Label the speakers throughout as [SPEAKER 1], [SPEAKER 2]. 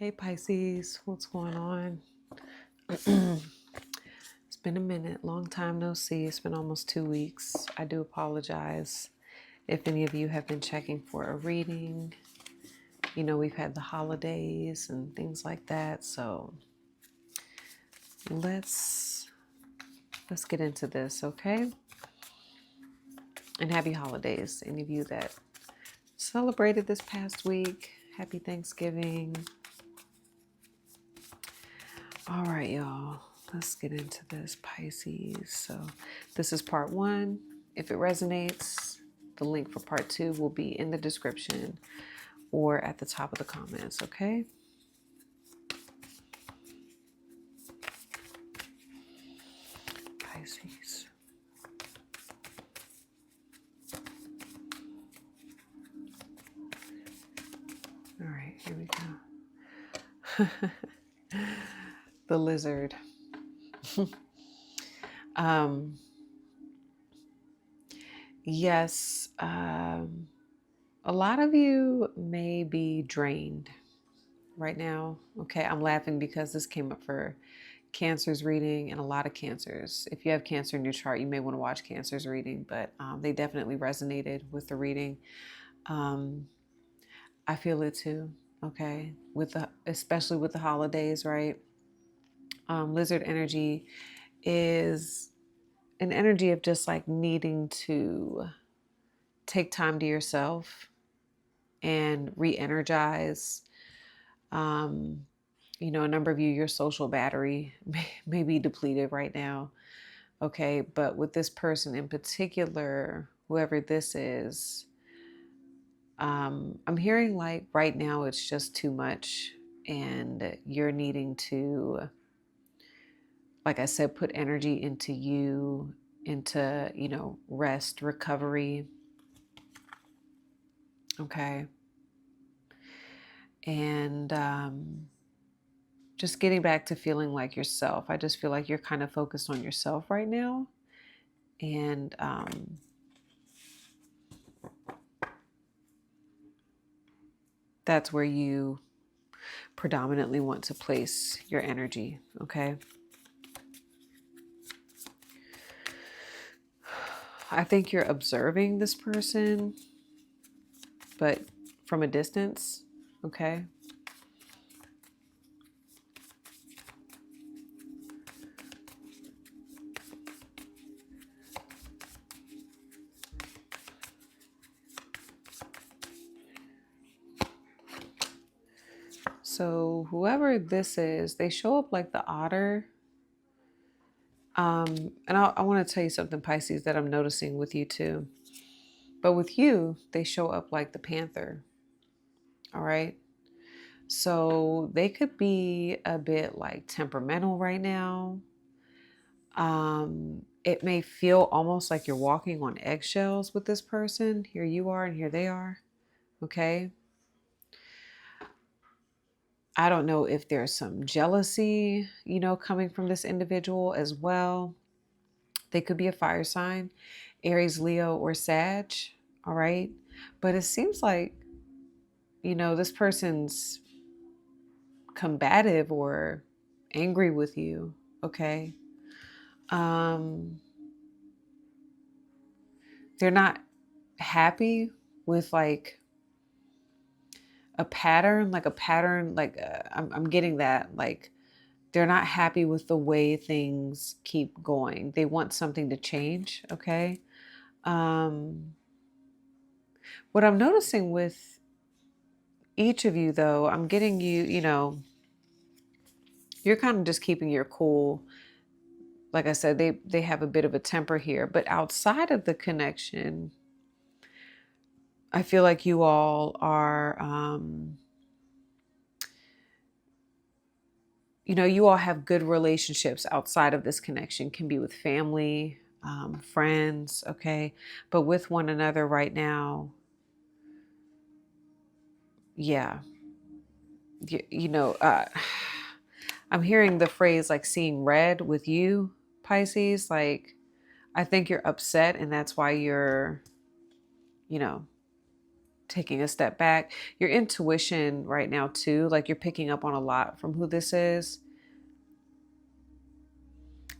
[SPEAKER 1] Hey Pisces, what's going on? It's been a minute, long time no see. It's been almost 2 weeks. I do apologize if any of you have been checking for a reading. You know, we've had the holidays and things like that. So let's get into this, okay? And happy holidays. Any of you that celebrated this past week, happy Thanksgiving. All right, y'all. Let's get into this, Pisces. So this is part one. If it resonates, the link for part two will be in the description or at the top of the comments, okay? Pisces. All right, here we go. The lizard. Yes, a lot of you may be drained right now. Okay, I'm laughing because this came up for Cancer's reading and a lot of Cancers. If you have Cancer in your chart, you may want to watch Cancer's reading, but they definitely resonated with the reading. I feel it too. Okay, especially with the holidays, right? Lizard energy is an energy of just like needing to take time to yourself and re-energize. You know, a number of you, your social battery may be depleted right now. Okay, but with this person in particular, whoever this is, I'm hearing like right now it's just too much, and you're needing to, like I said, put energy into you, into, you know, rest, recovery. Okay. And just getting back to feeling like yourself. I just feel like you're kind of focused on yourself right now. And that's where you predominantly want to place your energy, okay? I think you're observing this person, but from a distance, okay? So whoever this is, they show up like the otter. And I want to tell you something, Pisces, that I'm noticing with you too. But with you, they show up like the panther. All right. So they could be a bit like temperamental right now. It may feel almost like you're walking on eggshells with this person. Here you are and here they are. Okay. I don't know if there's some jealousy, you know, coming from this individual as well. They could be a fire sign, Aries, Leo, or Sag. All right. But it seems like, you know, this person's combative or angry with you. Okay. Um, they're not happy with like a pattern, like I'm getting that, like they're not happy with the way things keep going. They want something to change. Okay. Um, what I'm noticing with each of you though, I'm getting you, you know, you're kind of just keeping your cool. Like I said, they have a bit of a temper here, but outside of the connection, I feel like you all are, you know, you all have good relationships outside of this connection, can be with family, friends, okay? But with one another right now, yeah, you know, I'm hearing the phrase like seeing red with you, Pisces. Like, I think you're upset and that's why you're, you know, taking a step back. Your intuition right now too, like you're picking up on a lot from who this is.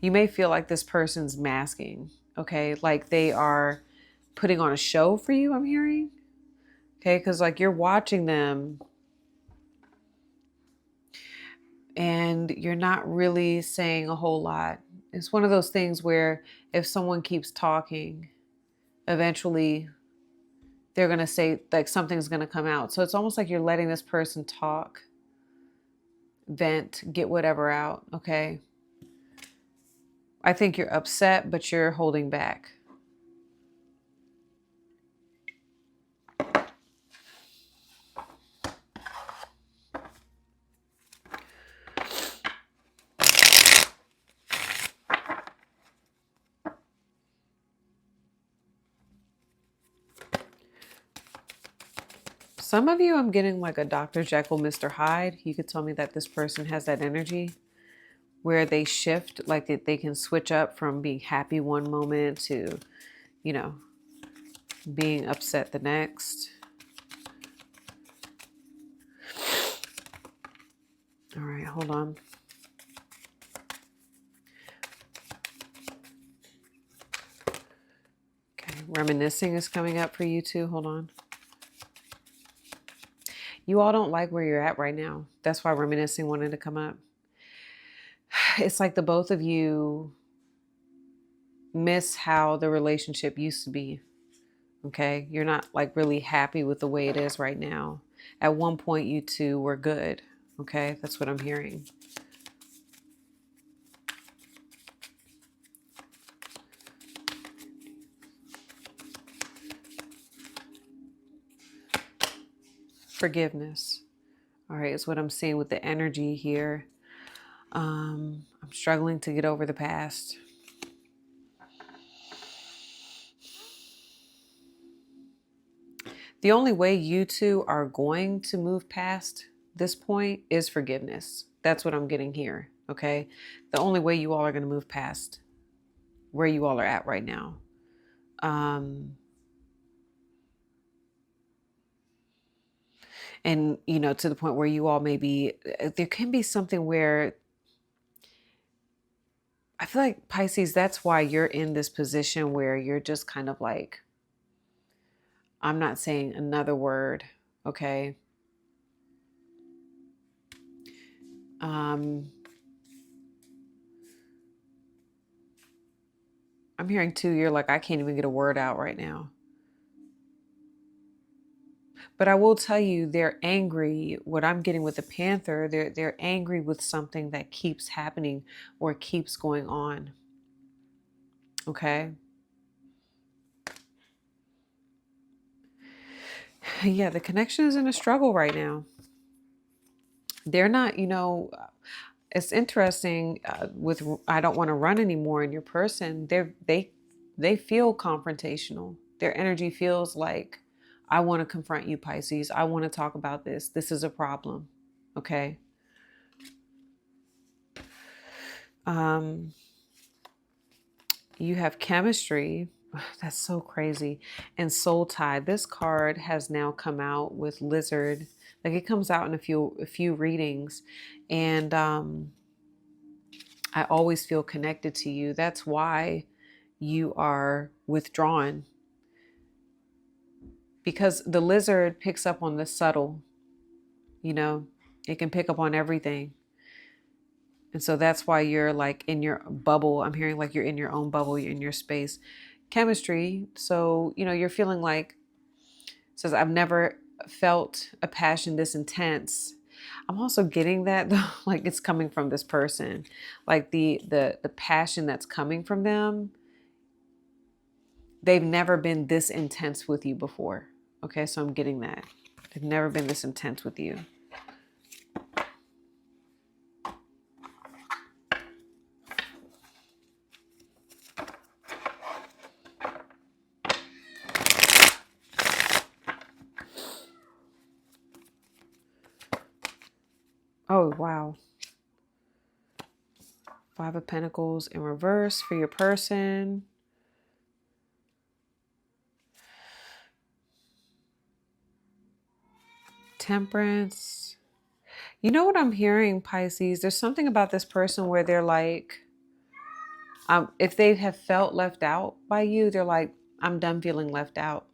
[SPEAKER 1] You may feel like this person's masking, okay? Like they are putting on a show for you, I'm hearing. Okay, because like you're watching them and you're not really saying a whole lot. It's one of those things where if someone keeps talking, eventually they're going to say, like, something's going to come out. So it's almost like you're letting this person talk, vent, get whatever out, okay? I think you're upset, but you're holding back. Some of you, I'm getting like a Dr. Jekyll, Mr. Hyde. You could tell me that this person has that energy where they shift, like they can switch up from being happy one moment to, you know, being upset the next. All right, hold on. Okay, reminiscing is coming up for you too. Hold on. You all don't like where you're at right now. That's why reminiscing wanted to come up. It's like the both of you miss how the relationship used to be. Okay, you're not like really happy with the way it is right now. At one point, you two were good. Okay, that's what I'm hearing. Forgiveness. All right, is what I'm seeing with the energy here. I'm struggling to get over the past. The only way you two are going to move past this point is forgiveness. That's what I'm getting here, okay? The only way you all are going to move past where you all are at right now. And, you know, to the point where you all maybe, there can be something where I feel like Pisces, that's why you're in this position where you're just kind of like, I'm not saying another word, okay? I'm hearing too, you're like, I can't even get a word out right now. But I will tell you, they're angry. What I'm getting with the Panther, they're angry with something that keeps happening or keeps going on. Okay? Yeah, the connection is in a struggle right now. They're not, you know, it's interesting with I don't want to run anymore in your person. They feel confrontational. Their energy feels like I want to confront you, Pisces. I want to talk about this. This is a problem. Okay. You have chemistry. That's so crazy. And soul tie. This card has now come out with lizard. Like it comes out in a few readings. And I always feel connected to you. That's why you are withdrawn. Because the lizard picks up on the subtle, you know, it can pick up on everything. And so that's why you're like in your bubble. I'm hearing like you're in your own bubble, you're in your space. Chemistry. So, you know, you're feeling like, says, I've never felt a passion this intense. I'm also getting that though, like it's coming from this person. Like the passion that's coming from them, they've never been this intense with you before. Okay, so I'm getting that. They've never been this intense with you. Oh, wow. Five of Pentacles in reverse for your person. Temperance. You know what I'm hearing, Pisces? There's something about this person where they're like, if they have felt left out by you, they're like, I'm done feeling left out.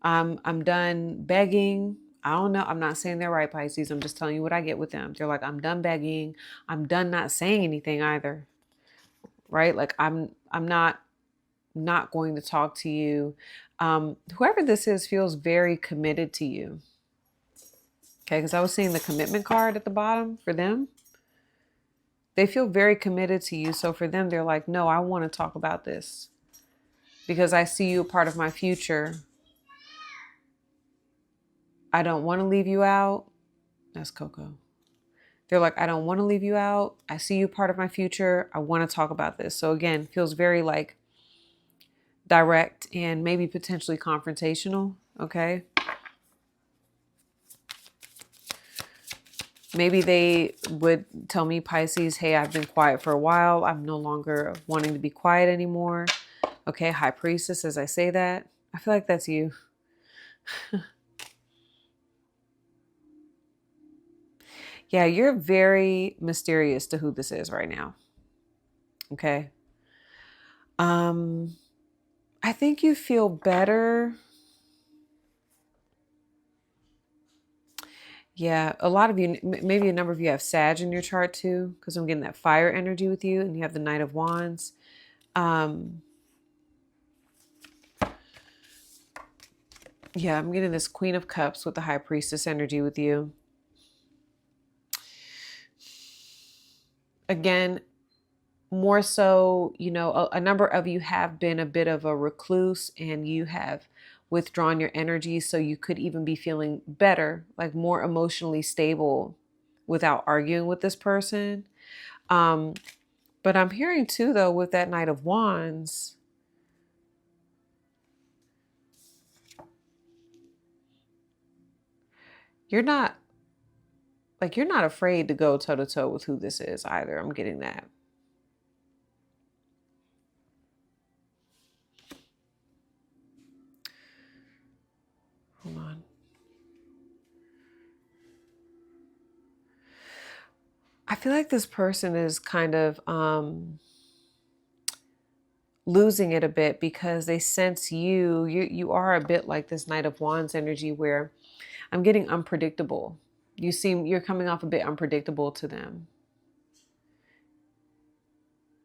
[SPEAKER 1] I'm done begging. I don't know. I'm not saying they're right, Pisces. I'm just telling you what I get with them. They're like, I'm done begging. I'm done not saying anything either. Right? Like I'm not going to talk to you. Whoever this is feels very committed to you. Okay, because I was seeing the commitment card at the bottom for them. They feel very committed to you. So for them, they're like, no, I want to talk about this because I see you a part of my future. I don't want to leave you out. That's Coco. They're like, I don't want to leave you out. I see you part of my future. I want to talk about this. So again, feels very like direct and maybe potentially confrontational. Okay. Maybe they would tell me, Pisces, hey, I've been quiet for a while. I'm no longer wanting to be quiet anymore. Okay. High Priestess, as I say that, I feel like that's you. Yeah, you're very mysterious to who this is right now. Okay. I think you feel better. Yeah, a lot of you, maybe a number of you have Sag in your chart too, because I'm getting that fire energy with you, and you have the Knight of Wands. Yeah, I'm getting this Queen of Cups with the High Priestess energy with you. Again, more so, you know, a number of you have been a bit of a recluse and you have withdrawn your energy, so you could even be feeling better, like more emotionally stable without arguing with this person. But I'm hearing too, though, with that Knight of Wands, you're not afraid to go toe to toe with who this is either. I'm getting that. Hold on. I feel like this person is kind of losing it a bit because they sense you are a bit like this Knight of Wands energy where I'm getting unpredictable. You're coming off a bit unpredictable to them.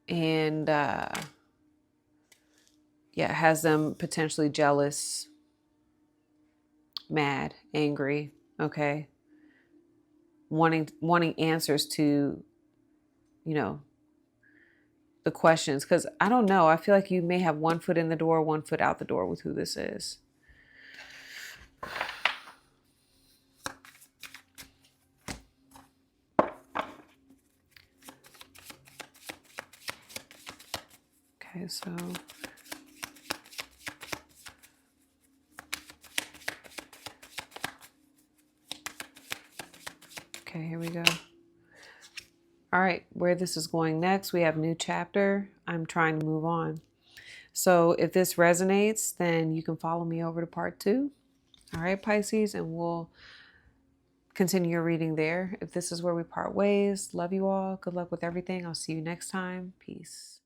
[SPEAKER 1] And yeah, it has them potentially jealous, mad, angry, okay? Wanting answers to, you know, the questions. Because I don't know, I feel like you may have one foot in the door, one foot out the door with who this is. Okay, so okay, here we go. All right, where this is going next, we have new chapter. I'm trying to move on. So if this resonates, then you can follow me over to part 2. All right, Pisces, and we'll continue your reading there. If this is where we part ways, love you all. Good luck with everything. I'll see you next time. Peace.